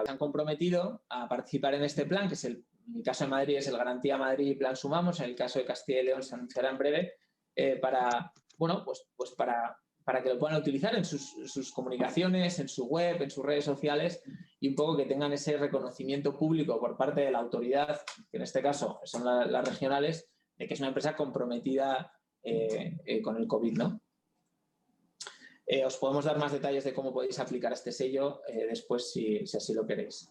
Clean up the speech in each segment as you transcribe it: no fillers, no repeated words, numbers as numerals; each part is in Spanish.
se han comprometido a participar en este plan, que es en el caso de Madrid es el Garantía Madrid y Plan Sumamos, en el caso de Castilla y León se anunciará en breve, para que lo puedan utilizar en sus comunicaciones, en su web, en sus redes sociales y un poco que tengan ese reconocimiento público por parte de la autoridad, que en este caso son las regionales, de que es una empresa comprometida con el COVID, ¿no? Os podemos dar más detalles de cómo podéis aplicar este sello después si así lo queréis.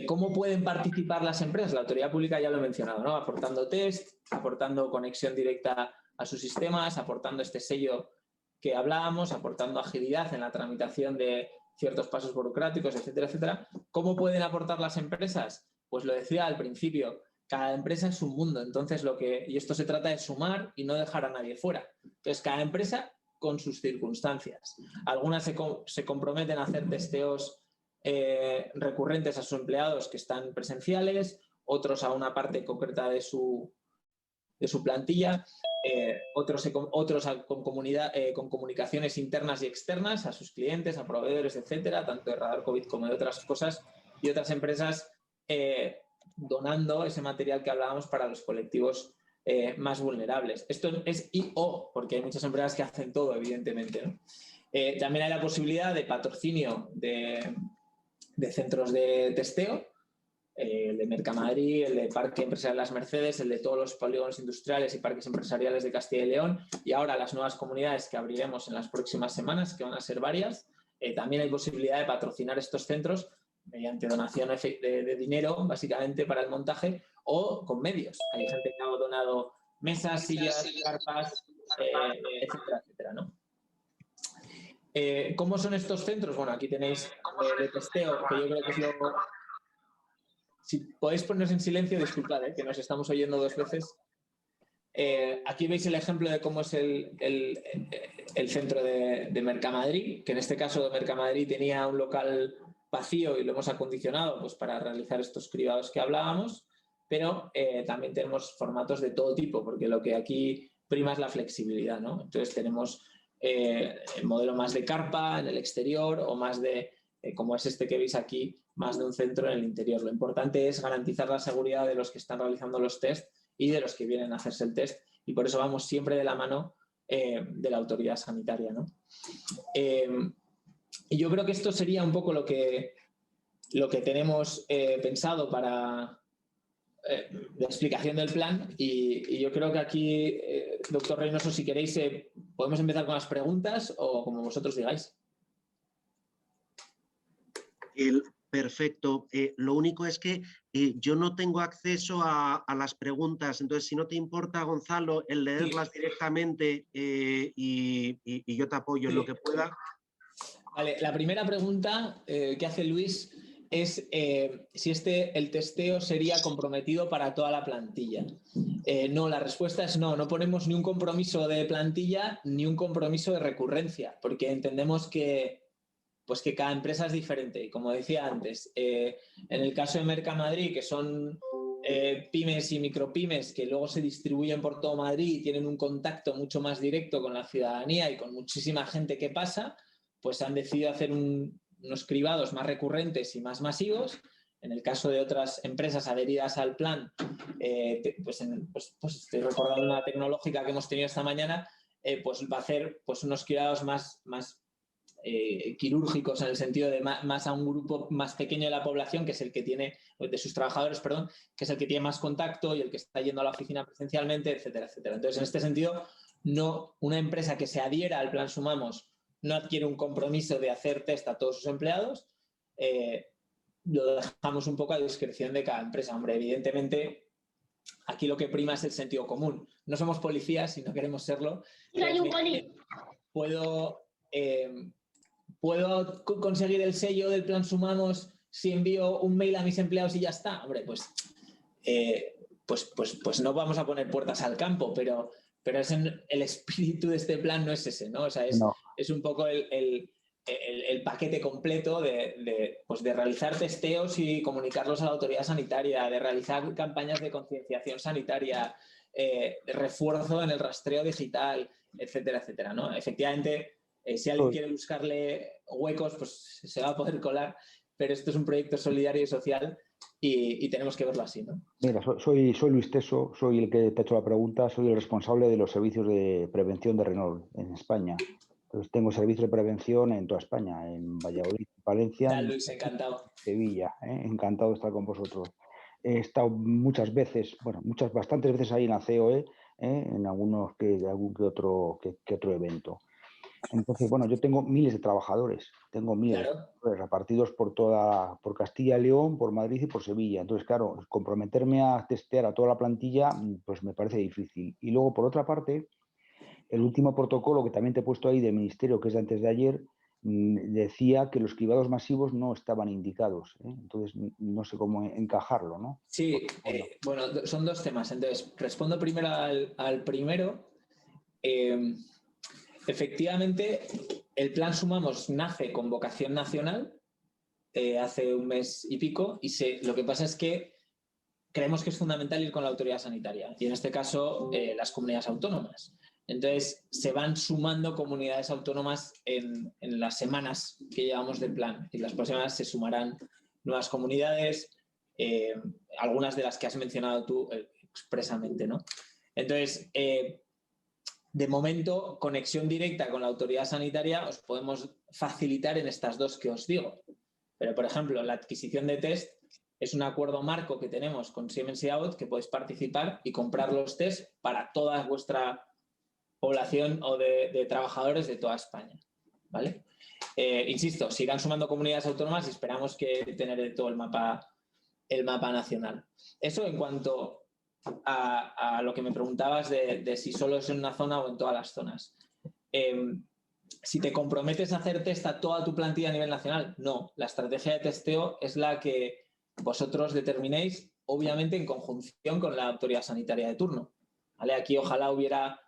¿Cómo pueden participar las empresas? La autoridad pública ya lo he mencionado, ¿no? Aportando test, aportando conexión directa a sus sistemas, aportando este sello que hablábamos, aportando agilidad en la tramitación de ciertos pasos burocráticos, etcétera, etcétera. ¿Cómo pueden aportar las empresas? Pues lo decía al principio, cada empresa es un mundo, entonces y esto se trata de sumar y no dejar a nadie fuera. Entonces, cada empresa con sus circunstancias. Algunas se comprometen a hacer testeos recurrentes a sus empleados que están presenciales, otros a una parte concreta de su plantilla, otros con comunicaciones internas y externas a sus clientes, a proveedores, etcétera, tanto de Radar COVID como de otras cosas, y otras empresas donando ese material que hablábamos para los colectivos más vulnerables. Esto es I/O, porque hay muchas empresas que hacen todo, evidentemente, ¿no? También hay la posibilidad de patrocinio de centros de testeo, el de Mercamadrid, el de Parque Empresarial Las Mercedes, el de todos los polígonos industriales y parques empresariales de Castilla y León, y ahora las nuevas comunidades que abriremos en las próximas semanas, que van a ser varias. También hay posibilidad de patrocinar estos centros mediante donación de dinero, básicamente, para el montaje, o con medios. Hay gente que ha donado mesas, sillas, carpas, etcétera, etcétera, ¿no? ¿Cómo son estos centros? Bueno, aquí tenéis de testeo, que yo creo que es lo... Si podéis poneros en silencio, disculpad, que nos estamos oyendo dos veces. Aquí veis el ejemplo de cómo es el centro de Mercamadrid, que en este caso Mercamadrid tenía un local vacío y lo hemos acondicionado pues, para realizar estos cribados que hablábamos, pero también tenemos formatos de todo tipo, porque lo que aquí prima es la flexibilidad, ¿no? Entonces tenemos el modelo más de carpa en el exterior o más de, como es este que veis aquí, más de un centro en el interior. Lo importante es garantizar la seguridad de los que están realizando los test y de los que vienen a hacerse el test, y por eso vamos siempre de la mano de la autoridad sanitaria, ¿no? Y yo creo que esto sería un poco lo que tenemos pensado para la explicación del plan, y yo creo que aquí, doctor Reynoso, si queréis, podemos empezar con las preguntas o como vosotros digáis. Perfecto. Lo único es que yo no tengo acceso a las preguntas, entonces si no te importa, Gonzalo, el leerlas directamente y yo te apoyo en lo que pueda. Vale, la primera pregunta que hace Luis es si el testeo sería comprometido para toda la plantilla. No, la respuesta es no. No ponemos ni un compromiso de plantilla ni un compromiso de recurrencia, porque entendemos que cada empresa es diferente. Y como decía antes, en el caso de Mercamadrid, que son pymes y micropymes que luego se distribuyen por todo Madrid y tienen un contacto mucho más directo con la ciudadanía y con muchísima gente que pasa, pues han decidido hacer unos cribados más recurrentes y más masivos. En el caso de otras empresas adheridas al plan, pues estoy recordando una tecnológica que hemos tenido esta mañana, pues va a hacer pues unos cribados más quirúrgicos, en el sentido de más a un grupo más pequeño de la población, que es el que tiene, de sus trabajadores, perdón, que es el que tiene más contacto y el que está yendo a la oficina presencialmente, etcétera, etcétera. Entonces, en este sentido, no, una empresa que se adhiera al plan Sumamos no adquiere un compromiso de hacer test a todos sus empleados, lo dejamos un poco a discreción de cada empresa. Hombre, evidentemente, aquí lo que prima es el sentido común. No somos policías y no queremos serlo. ¿Puedo conseguir el sello del plan Sumamos si envío un mail a mis empleados y ya está? Hombre, pues no vamos a poner puertas al campo, pero el espíritu de este plan no es ese, ¿no? O sea, es un poco el paquete completo de realizar testeos y comunicarlos a la autoridad sanitaria, de realizar campañas de concienciación sanitaria, de refuerzo en el rastreo digital, etcétera, etcétera, ¿no? Efectivamente, si alguien quiere buscarle huecos, pues se va a poder colar, pero esto es un proyecto solidario y social y tenemos que verlo así, ¿no? Mira, soy Luis Teso, soy el que te ha hecho la pregunta, soy el responsable de los servicios de prevención de Renault en España. Entonces, tengo servicios de prevención en toda España, en Valladolid, Valencia, ¿Qué tal, Luis? Encantado. Sevilla. Encantado de estar con vosotros. He estado muchas veces, bueno, bastantes veces ahí en la COE, en algún que otro evento. Entonces, bueno, yo tengo miles de trabajadores, Claro. repartidos por Castilla y León, por Madrid y por Sevilla. Entonces, claro, comprometerme a testear a toda la plantilla, pues me parece difícil. Y luego, por otra parte, el último protocolo que también te he puesto ahí del Ministerio, que es de antes de ayer, decía que los cribados masivos no estaban indicados. Entonces, no sé cómo encajarlo, ¿no? Sí, bueno, son dos temas. Entonces, respondo primero al primero. Efectivamente, el plan Sumamos nace con vocación nacional hace un mes y pico y lo que pasa es que creemos que es fundamental ir con la autoridad sanitaria y en este caso las comunidades autónomas. Entonces, se van sumando comunidades autónomas en las semanas que llevamos del plan y las próximas se sumarán nuevas comunidades, algunas de las que has mencionado tú expresamente, ¿no? Entonces, de momento, conexión directa con la autoridad sanitaria os podemos facilitar en estas dos que os digo. Pero, por ejemplo, la adquisición de test es un acuerdo marco que tenemos con Siemens y Abbott que podéis participar y comprar los test para toda vuestra población o de trabajadores de toda España. ¿Vale? Insisto, sigan sumando comunidades autónomas y esperamos que tener todo el mapa nacional. Eso en cuanto a lo que me preguntabas de si solo es en una zona o en todas las zonas. Si te comprometes a hacer test a toda tu plantilla a nivel nacional, no. La estrategia de testeo es la que vosotros determinéis, obviamente en conjunción con la autoridad sanitaria de turno. ¿Vale? Aquí ojalá hubiera,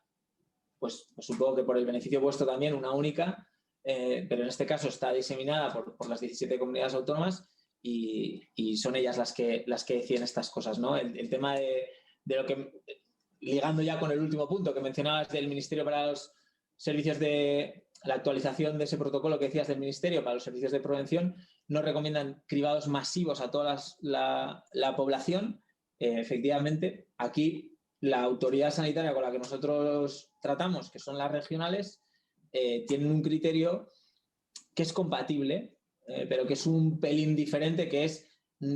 pues supongo que por el beneficio vuestro también, una única, pero en este caso está diseminada por las 17 comunidades autónomas y son ellas las que deciden estas cosas, ¿no? El tema de lo que, ligando ya con el último punto que mencionabas del Ministerio para los servicios de la actualización de ese protocolo que decías del Ministerio para los servicios de prevención, no recomiendan cribados masivos a toda la población. Efectivamente, aquí la autoridad sanitaria con la que nosotros tratamos, que son las regionales, tienen un criterio que es compatible, pero que es un pelín diferente, que es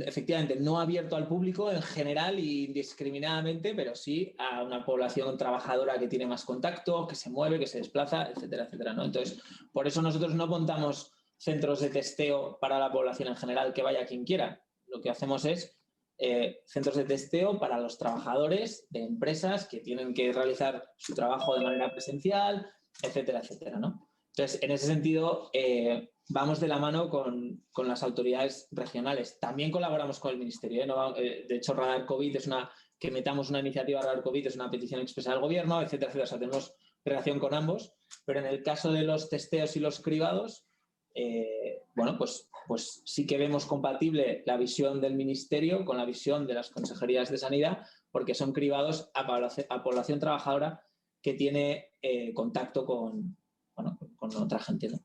efectivamente no abierto al público en general e indiscriminadamente, pero sí a una población trabajadora que tiene más contacto, que se mueve, que se desplaza, etcétera, etcétera, ¿no? Entonces, por eso nosotros no montamos centros de testeo para la población en general, que vaya quien quiera. Lo que hacemos es centros de testeo para los trabajadores de empresas que tienen que realizar su trabajo de manera presencial, etcétera, etcétera, ¿no? Entonces, en ese sentido, vamos de la mano con las autoridades regionales. También colaboramos con el Ministerio. De hecho, Radar COVID que metamos una iniciativa Radar COVID es una petición expresa del Gobierno, etcétera, etcétera. O sea, tenemos relación con ambos. Pero en el caso de los testeos y los cribados, bueno, pues sí que vemos compatible la visión del Ministerio con la visión de las consejerías de Sanidad, porque son cribados a población trabajadora que tiene contacto con otra gente, ¿no?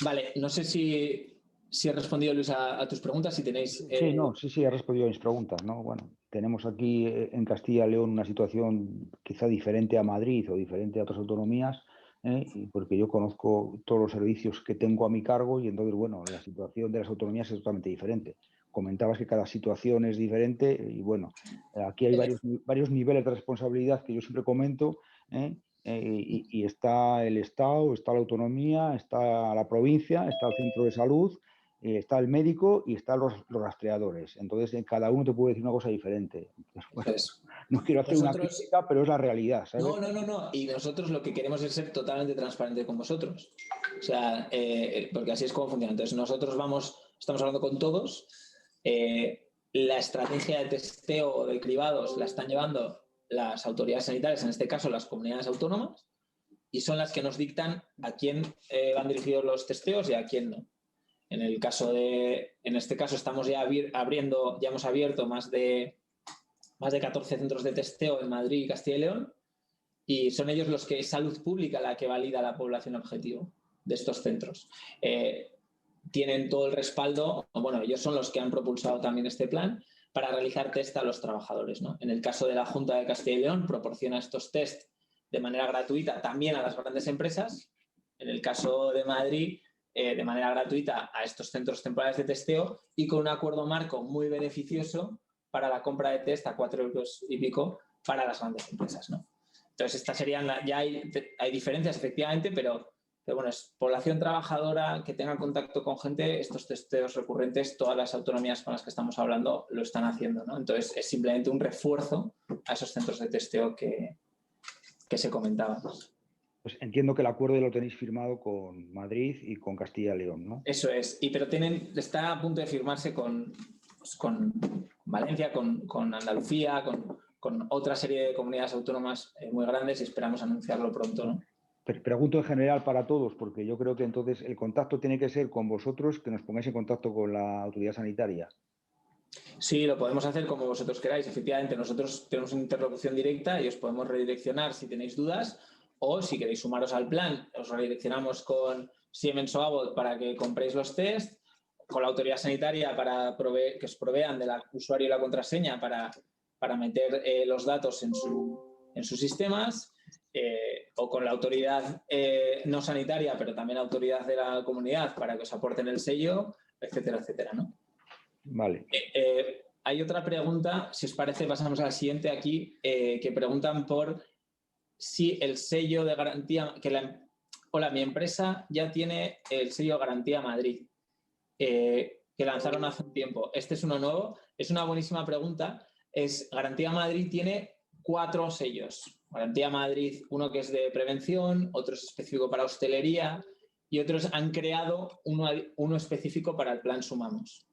Vale, no sé si he respondido, Luis, a tus preguntas, si tenéis... Sí, he respondido a mis preguntas, ¿no? Bueno, tenemos aquí en Castilla y León una situación quizá diferente a Madrid o diferente a otras autonomías, porque yo conozco todos los servicios que tengo a mi cargo y entonces, bueno, la situación de las autonomías es totalmente diferente. Comentabas que cada situación es diferente y, bueno, aquí hay varios niveles de responsabilidad que yo siempre comento, y está el Estado, está la autonomía, está la provincia, está el centro de salud, está el médico y están los rastreadores. Entonces, cada uno te puede decir una cosa diferente. Entonces, bueno, no quiero hacer una crítica, pero es la realidad, ¿sabes? No. Y nosotros lo que queremos es ser totalmente transparente con vosotros. O sea, porque así es como funciona. Entonces, nosotros estamos hablando con todos. La estrategia de testeo o de cribados la están llevando las autoridades sanitarias, en este caso las comunidades autónomas, y son las que nos dictan a quién van dirigidos los testeos y a quién no. En este caso estamos ya hemos abierto más de 14 centros de testeo en Madrid y Castilla y León, y son ellos los que es salud pública la que valida la población objetivo. estos centros. Tienen todo el respaldo, bueno, ellos son los que han propulsado también este plan para realizar test a los trabajadores, ¿no? En el caso de la Junta de Castilla y León, proporciona estos test de manera gratuita también a las grandes empresas. En el caso de Madrid, de manera gratuita a estos centros temporales de testeo y con un acuerdo marco muy beneficioso para la compra de test a 4 euros y pico para las grandes empresas, ¿no? Entonces, estas serían, ya hay diferencias efectivamente, pero bueno, es población trabajadora que tenga contacto con gente, estos testeos recurrentes, todas las autonomías con las que estamos hablando lo están haciendo, ¿no? Entonces, es simplemente un refuerzo a esos centros de testeo que se comentaban. Pues entiendo que el acuerdo lo tenéis firmado con Madrid y con Castilla y León, ¿no? Eso es, pero está a punto de firmarse con Valencia, con Andalucía, con otra serie de comunidades autónomas muy grandes y esperamos anunciarlo pronto, ¿no? Pregunto en general para todos, porque yo creo que entonces el contacto tiene que ser con vosotros, que nos pongáis en contacto con la autoridad sanitaria. Sí, lo podemos hacer como vosotros queráis. Efectivamente, nosotros tenemos una interlocución directa y os podemos redireccionar si tenéis dudas, o si queréis sumaros al plan, os redireccionamos con Siemens o Abbott para que compréis los test, con la autoridad sanitaria para que os provean del usuario y la contraseña para meter los datos en sus sistemas, o con la autoridad no sanitaria, pero también autoridad de la comunidad para que os aporten el sello, etcétera, etcétera, ¿no? Vale. Hay otra pregunta, si os parece, pasamos a la siguiente aquí, que preguntan por si el sello de garantía, hola, mi empresa ya tiene el sello Garantía Madrid, que lanzaron hace un tiempo. Este es uno nuevo, es una buenísima pregunta. Garantía Madrid tiene 4 sellos. Garantía Madrid, uno que es de prevención, otro es específico para hostelería y otros han creado uno específico para el plan Sumamos,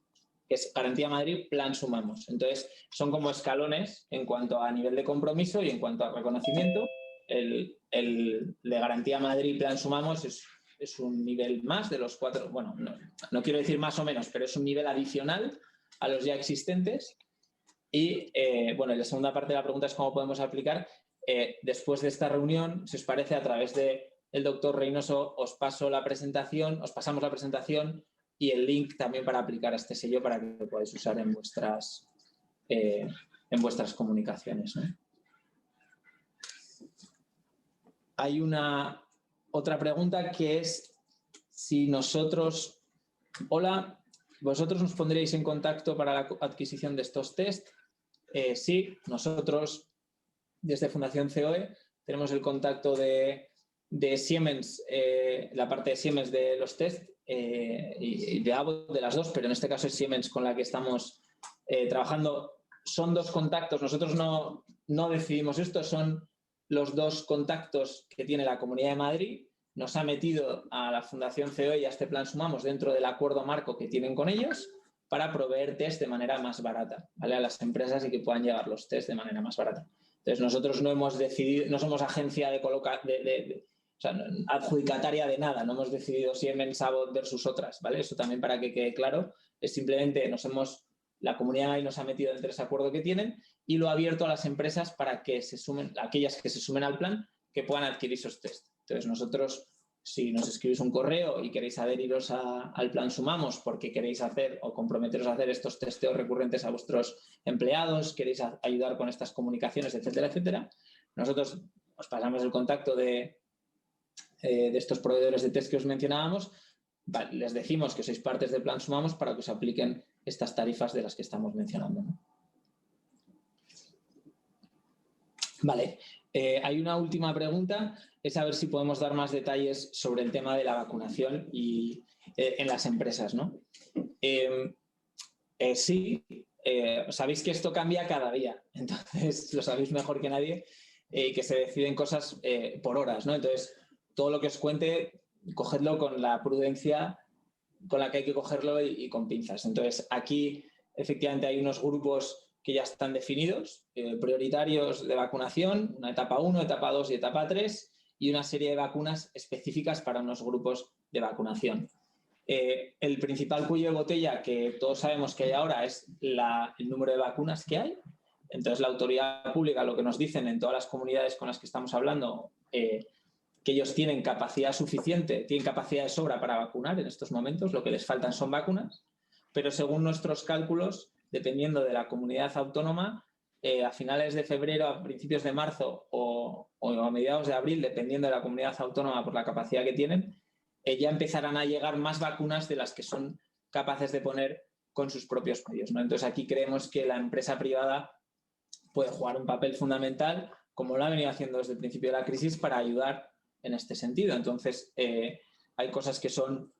que es Garantía Madrid, Plan Sumamos. Entonces, son como escalones en cuanto a nivel de compromiso y en cuanto a reconocimiento. El de Garantía Madrid, Plan Sumamos es un nivel más de los 4, bueno, no quiero decir más o menos, pero es un nivel adicional a los ya existentes. Y, bueno, la segunda parte de la pregunta es cómo podemos aplicar. Después de esta reunión, si os parece, a través del doctor Reynoso os pasamos la presentación y el link también para aplicar a este sello para que lo podáis usar en vuestras comunicaciones, ¿no? Hay otra pregunta que es si nosotros, hola, ¿vosotros nos pondréis en contacto para la adquisición de estos test? Sí, nosotros desde Fundación COE tenemos el contacto de Siemens, la parte de Siemens de los test y de Abbott, de las dos, pero en este caso es Siemens con la que estamos trabajando. Son 2 contactos, nosotros no decidimos esto, son los 2 contactos que tiene la Comunidad de Madrid. Nos ha metido a la Fundación COE y a este plan Sumamos dentro del acuerdo marco que tienen con ellos para proveer test de manera más barata, ¿vale? A las empresas y que puedan llevar los test de manera más barata. Entonces, nosotros no hemos decidido, no somos agencia o sea, adjudicataria de nada, no hemos decidido Siemens, Abbott versus otras, ¿vale? Eso también para que quede claro, es simplemente la comunidad ahí nos ha metido entre ese acuerdo que tienen y lo ha abierto a las empresas para que se sumen, aquellas que se sumen al plan, que puedan adquirir esos test. Entonces, nosotros, si nos escribís un correo y queréis adheriros al plan Sumamos porque queréis hacer o comprometeros a hacer estos testeos recurrentes a vuestros empleados, queréis ayudar con estas comunicaciones, etcétera, etcétera, nosotros os pasamos el contacto de estos proveedores de test que os mencionábamos, les decimos que sois partes del plan Sumamos para que os apliquen estas tarifas de las que estamos mencionando, ¿no? Vale, hay una última pregunta, es a ver si podemos dar más detalles sobre el tema de la vacunación y en las empresas, ¿no? Sí, sabéis que esto cambia cada día, entonces lo sabéis mejor que nadie, que se deciden cosas por horas, ¿no? Entonces, todo lo que os cuente, cogedlo con la prudencia con la que hay que cogerlo y con pinzas. Entonces, aquí efectivamente hay unos grupos que ya están definidos, prioritarios de vacunación, una etapa 1, etapa 2 y etapa 3, y una serie de vacunas específicas para unos grupos de vacunación. El principal cuello de botella que todos sabemos que hay ahora es el número de vacunas que hay. Entonces, la autoridad pública, lo que nos dicen en todas las comunidades con las que estamos hablando, que ellos tienen capacidad suficiente, tienen capacidad de sobra para vacunar en estos momentos, lo que les faltan son vacunas, pero según nuestros cálculos, dependiendo de la comunidad autónoma, a finales de febrero, a principios de marzo o a mediados de abril, dependiendo de la comunidad autónoma por la capacidad que tienen, ya empezarán a llegar más vacunas de las que son capaces de poner con sus propios medios, ¿no? Entonces aquí creemos que la empresa privada puede jugar un papel fundamental, como lo ha venido haciendo desde el principio de la crisis, para ayudar en este sentido. Entonces hay cosas que son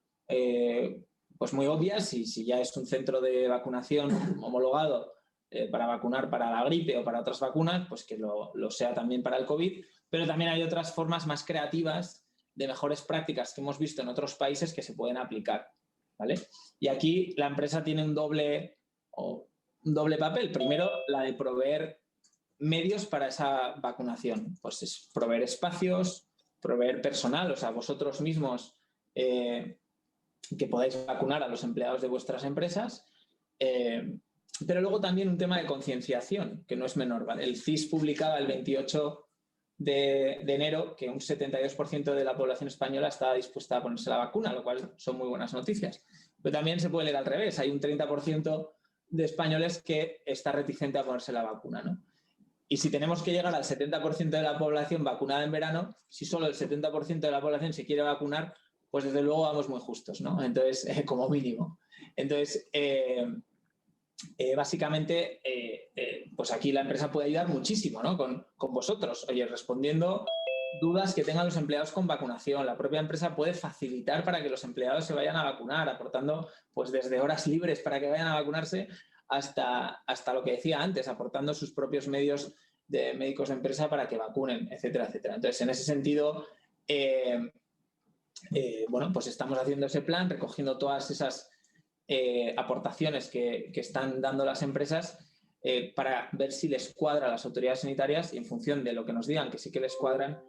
pues muy obvias, y si ya es un centro de vacunación homologado para vacunar para la gripe o para otras vacunas, pues que lo sea también para el COVID, pero también hay otras formas más creativas de mejores prácticas que hemos visto en otros países que se pueden aplicar, ¿vale? Y aquí la empresa tiene un doble papel. Primero, la de proveer medios para esa vacunación. Pues es proveer espacios, proveer personal, o sea, vosotros mismos que podáis vacunar a los empleados de vuestras empresas, pero luego también un tema de concienciación, que no es menor, ¿vale? El CIS publicaba el 28 de enero que un 72% de la población española estaba dispuesta a ponerse la vacuna, lo cual son muy buenas noticias. Pero también se puede leer al revés. Hay un 30% de españoles que está reticente a ponerse la vacuna, ¿no? Y si tenemos que llegar al 70% de la población vacunada en verano, si solo el 70% de la población se quiere vacunar, pues desde luego vamos muy justos, ¿no? Entonces, como mínimo. Entonces, básicamente, pues aquí la empresa puede ayudar muchísimo, ¿no? Con vosotros, oye, respondiendo dudas que tengan los empleados con vacunación. La propia empresa puede facilitar para que los empleados se vayan a vacunar, aportando pues desde horas libres para que vayan a vacunarse hasta lo que decía antes, aportando sus propios medios de médicos de empresa para que vacunen, etcétera, etcétera. Entonces, en ese sentido, bueno, pues estamos haciendo ese plan, recogiendo todas esas aportaciones que están dando las empresas para ver si les cuadra a las autoridades sanitarias, y en función de lo que nos digan que sí que les cuadran,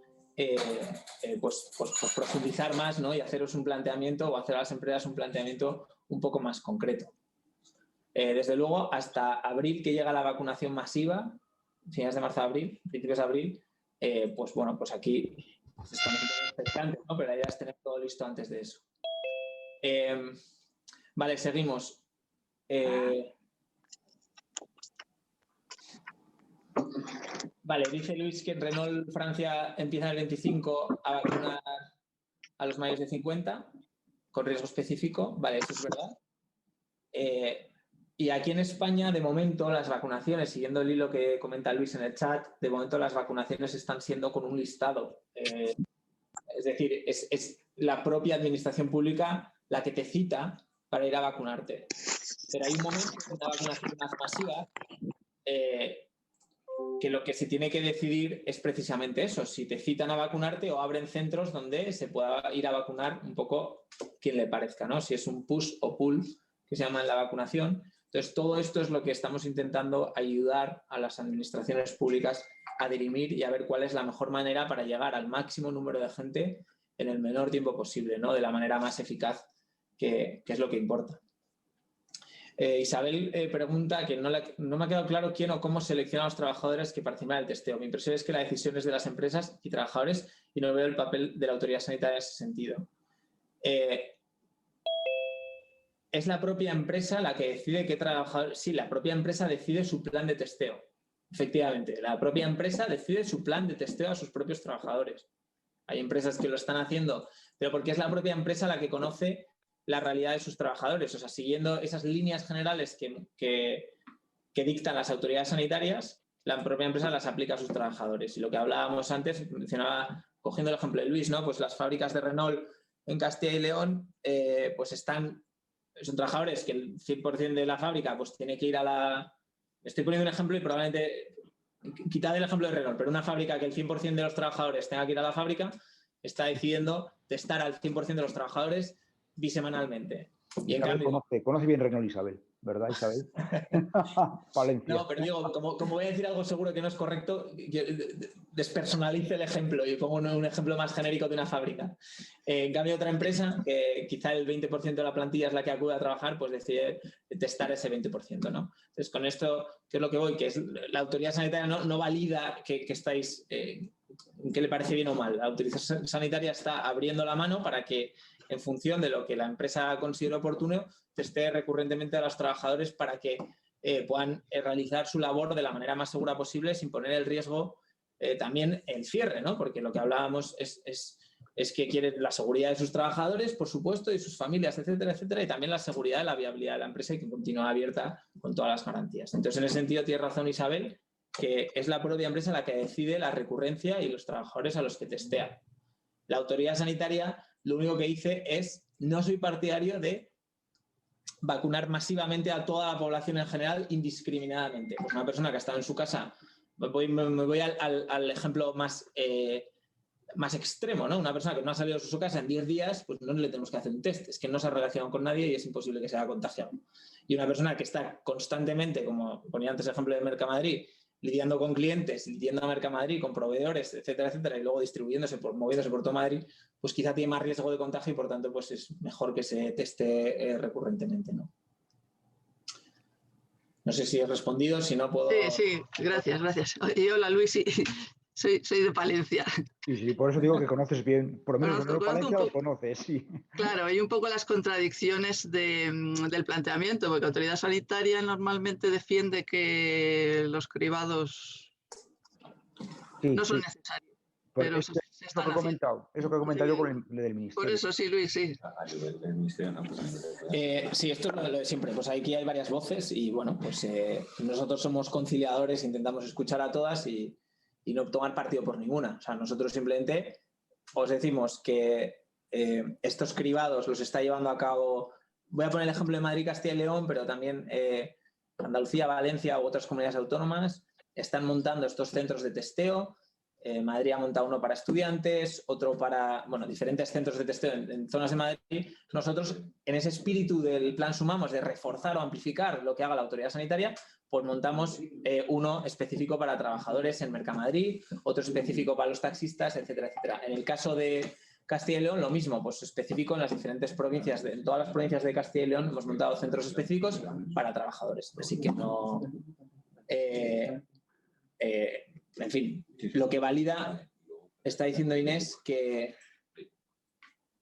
pues profundizar más, ¿no? Y haceros un planteamiento, o hacer a las empresas un planteamiento un poco más concreto. Desde luego, hasta abril, que llega la vacunación masiva, finales de marzo a abril, principios de abril, pues bueno, pues aquí estamos expectantes, ¿no? Pero la idea es tener todo listo antes de eso. Vale, seguimos. Vale, dice Luis que en Renault Francia empieza el 25 a vacunar a los mayores de 50 con riesgo específico. Vale, eso es verdad. Y aquí en España, de momento, las vacunaciones, siguiendo el hilo que comenta Luis en el chat, de momento las vacunaciones están siendo con un listado. Es decir, es la propia administración pública la que te cita para ir a vacunarte. Pero hay un momento de una vacunación más masiva que lo que se tiene que decidir es precisamente eso, si te citan a vacunarte o abren centros donde se pueda ir a vacunar un poco quien le parezca, ¿no? Si es un push o pull, que se llama en la vacunación. Entonces, todo esto es lo que estamos intentando ayudar a las administraciones públicas a dirimir y a ver cuál es la mejor manera para llegar al máximo número de gente en el menor tiempo posible, ¿no? De la manera más eficaz, que es lo que importa. Isabel pregunta que no me ha quedado claro quién o cómo selecciona a los trabajadores que participan del testeo. Mi impresión es que la decisión es de las empresas y trabajadores y no veo el papel de la autoridad sanitaria en ese sentido. Es la propia empresa la que decide qué trabajadores... Sí, la propia empresa decide su plan de testeo. Efectivamente, la propia empresa decide su plan de testeo a sus propios trabajadores. Hay empresas que lo están haciendo, pero porque es la propia empresa la que conoce la realidad de sus trabajadores. O sea, siguiendo esas líneas generales que dictan las autoridades sanitarias, la propia empresa las aplica a sus trabajadores. Y lo que hablábamos antes, mencionaba, cogiendo el ejemplo de Luis, ¿no? Pues las fábricas de Renault en Castilla y León, pues son trabajadores que el 100% de la fábrica pues tiene que ir a la... Estoy poniendo un ejemplo y probablemente... Quitad el ejemplo de Renault, pero una fábrica que el 100% de los trabajadores tenga que ir a la fábrica está decidiendo testar al 100% de los trabajadores bisemanalmente. Y en cambio... conoce bien Renault, Isabel, ¿verdad, Isabel? Valencia. No, pero digo, como voy a decir algo seguro que no es correcto, despersonalice el ejemplo y pongo un ejemplo más genérico de una fábrica. En cambio, otra empresa, que quizá el 20% de la plantilla es la que acude a trabajar, pues decide testar ese 20%, ¿no? Entonces, con esto, ¿qué es lo que voy? Que es, la autoridad sanitaria no valida que estáis ¿qué le parece bien o mal? La autorización sanitaria está abriendo la mano para que, en función de lo que la empresa considere oportuno, testee recurrentemente a los trabajadores para que puedan realizar su labor de la manera más segura posible sin poner en riesgo también el cierre, ¿no? Porque lo que hablábamos es que quieren la seguridad de sus trabajadores, por supuesto, y sus familias, etcétera, etcétera, y también la seguridad de la viabilidad de la empresa y que continúe abierta con todas las garantías. Entonces, en ese sentido, tiene razón Isabel, que es la propia empresa la que decide la recurrencia y los trabajadores a los que testea. La autoridad sanitaria lo único que dice es: no soy partidario de vacunar masivamente a toda la población en general indiscriminadamente. Pues una persona que ha estado en su casa, me voy al ejemplo más extremo, ¿no? Una persona que no ha salido de su casa en 10 días, pues no le tenemos que hacer un test. Es que no se ha relacionado con nadie y es imposible que se haya contagiado. Y una persona que está constantemente, como ponía antes el ejemplo de Mercamadrid, lidiando con clientes, lidiando a Mercamadrid, con proveedores, etcétera, etcétera, y luego moviéndose por todo Madrid, pues quizá tiene más riesgo de contagio y por tanto pues es mejor que se teste recurrentemente, ¿no? No sé si he respondido, si no puedo... Sí, gracias. Y hola Luis, sí, soy de Palencia. Sí, por eso digo que conoces bien, por lo menos Conozco Palencia lo conoces, sí. Claro, hay un poco las contradicciones del planteamiento, porque la autoridad sanitaria normalmente defiende que los cribados no son necesarios. Pero eso que he comentado yo con el del ministerio. Por eso sí, Luis, sí. Sí, esto es lo de siempre. Pues aquí hay varias voces y bueno, pues nosotros somos conciliadores, intentamos escuchar a todas y no tomar partido por ninguna. O sea, nosotros simplemente os decimos que estos cribados los está llevando a cabo. Voy a poner el ejemplo de Madrid, Castilla y León, pero también Andalucía, Valencia u otras comunidades autónomas están montando estos centros de testeo. Madrid ha montado uno para estudiantes, otro para, bueno, diferentes centros de testeo en zonas de Madrid. Nosotros, en ese espíritu del plan Sumamos de reforzar o amplificar lo que haga la autoridad sanitaria, pues montamos uno específico para trabajadores en Mercamadrid, otro específico para los taxistas, etcétera, etcétera. En el caso de Castilla y León, lo mismo, pues específico en las diferentes provincias, en todas las provincias de Castilla y León hemos montado centros específicos para trabajadores. Así que no... en fin, lo que valida, está diciendo Inés, que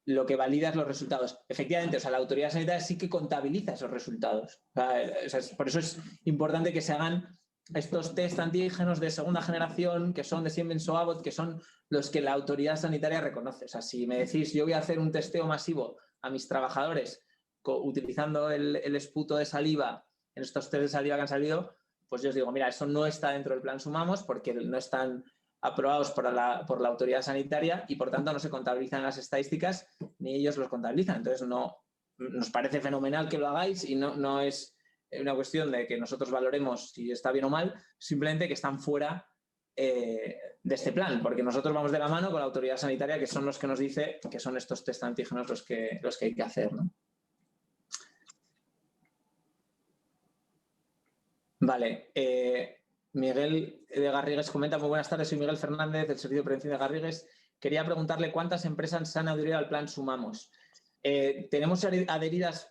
lo que valida es los resultados. Efectivamente, o sea, la autoridad sanitaria sí que contabiliza esos resultados. O sea, por eso es importante que se hagan estos test antígenos de segunda generación, que son de Siemens o Abbott, que son los que la autoridad sanitaria reconoce. O sea, si me decís, yo voy a hacer un testeo masivo a mis trabajadores utilizando el esputo de saliva en estos test de saliva que han salido, pues yo os digo, mira, eso no está dentro del plan Sumamos porque no están aprobados por la autoridad sanitaria y por tanto no se contabilizan las estadísticas ni ellos los contabilizan. Entonces nos parece fenomenal que lo hagáis y no es una cuestión de que nosotros valoremos si está bien o mal, simplemente que están fuera de este plan, porque nosotros vamos de la mano con la autoridad sanitaria, que son los que nos dice que son estos test antígenos los que hay que hacer, ¿no? Vale, Miguel de Garrigues comenta: muy buenas tardes, soy Miguel Fernández del Servicio de Prevención de Garrigues. Quería preguntarle cuántas empresas se han adherido al plan Sumamos. Tenemos adheridas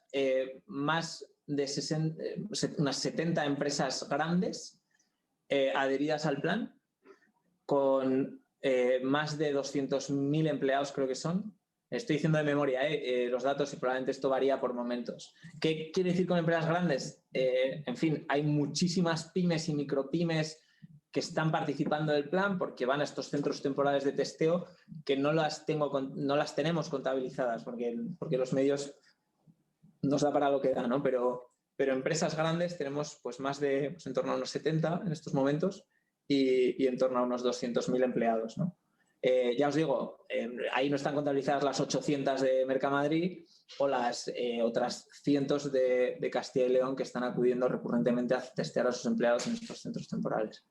más de unas 70 empresas grandes adheridas al plan, con más de 200.000 empleados creo que son. Estoy diciendo de memoria los datos y probablemente esto varía por momentos. ¿Qué quiere decir con empresas grandes? En fin, hay muchísimas pymes y micropymes que están participando del plan porque van a estos centros temporales de testeo que no las tenemos contabilizadas porque los medios nos da para lo que da, ¿no? Pero empresas grandes tenemos pues más de en torno a unos 70 en estos momentos y en torno a unos 200.000 empleados, ¿no? Ya os digo, ahí no están contabilizadas las 800 de Mercamadrid o las otras cientos de Castilla y León que están acudiendo recurrentemente a testear a sus empleados en estos centros temporales.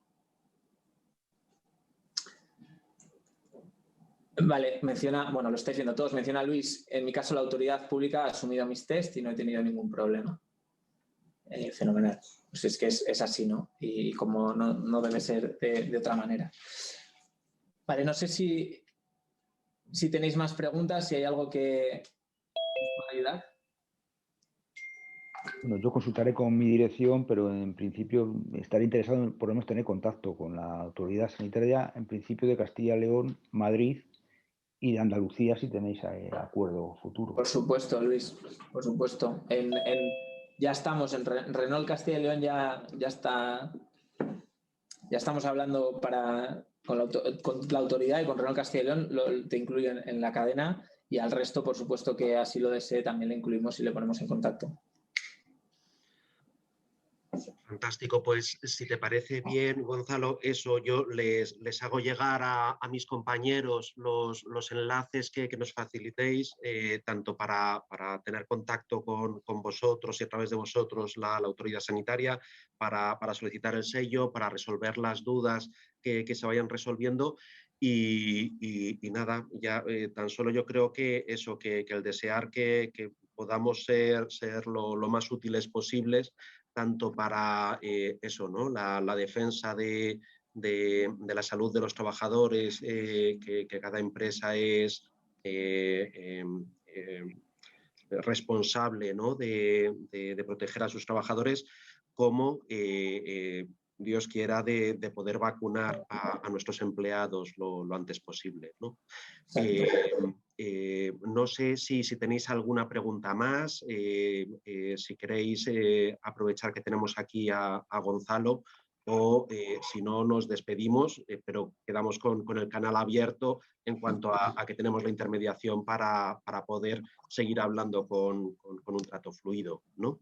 Vale, bueno, lo estáis viendo todos, menciona Luis, en mi caso la autoridad pública ha asumido mis test y no he tenido ningún problema. Fenomenal. Pues es que es así, ¿no? Y como no debe ser de otra manera. Vale, no sé si tenéis más preguntas, si hay algo que os pueda ayudar. Bueno, yo consultaré con mi dirección, pero en principio estaré interesado en por lo menos tener contacto con la autoridad sanitaria, en principio de Castilla y León, Madrid y de Andalucía, si tenéis acuerdo futuro. Por supuesto, Luis, por supuesto. Ya estamos en Renault Castilla y León, ya estamos hablando con la autoridad, y con Renault Castilla y León te incluyen en la cadena, y al resto, por supuesto, que así lo desee, también le incluimos y le ponemos en contacto. Fantástico, pues si te parece bien, Gonzalo, eso yo les hago llegar a mis compañeros los enlaces que nos facilitéis, tanto para tener contacto con vosotros y a través de vosotros la autoridad sanitaria, para solicitar el sello, para resolver las dudas que se vayan resolviendo. Y nada, ya tan solo yo creo que eso, que el desear que podamos ser lo más útiles posibles, tanto para eso, ¿no? la defensa de la salud de los trabajadores, que cada empresa es responsable, ¿no? de proteger a sus trabajadores, como Dios quiera de poder vacunar a nuestros empleados lo antes posible, ¿no? No sé si tenéis alguna pregunta más, si queréis aprovechar que tenemos aquí a Gonzalo, o si no, nos despedimos, pero quedamos con el canal abierto en cuanto a que tenemos la intermediación para poder seguir hablando con un trato fluido, ¿no?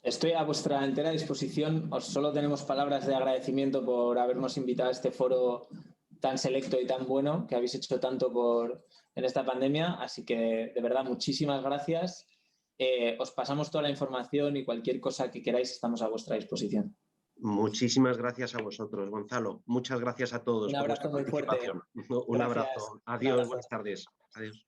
Estoy a vuestra entera disposición. Solo tenemos palabras de agradecimiento por habernos invitado a este foro tan selecto y tan bueno, que habéis hecho tanto en esta pandemia. Así que, de verdad, muchísimas gracias. Os pasamos toda la información, y cualquier cosa que queráis estamos a vuestra disposición. Muchísimas gracias a vosotros, Gonzalo. Muchas gracias a todos por vuestra participación. Un abrazo. Adiós, buenas tardes. Adiós.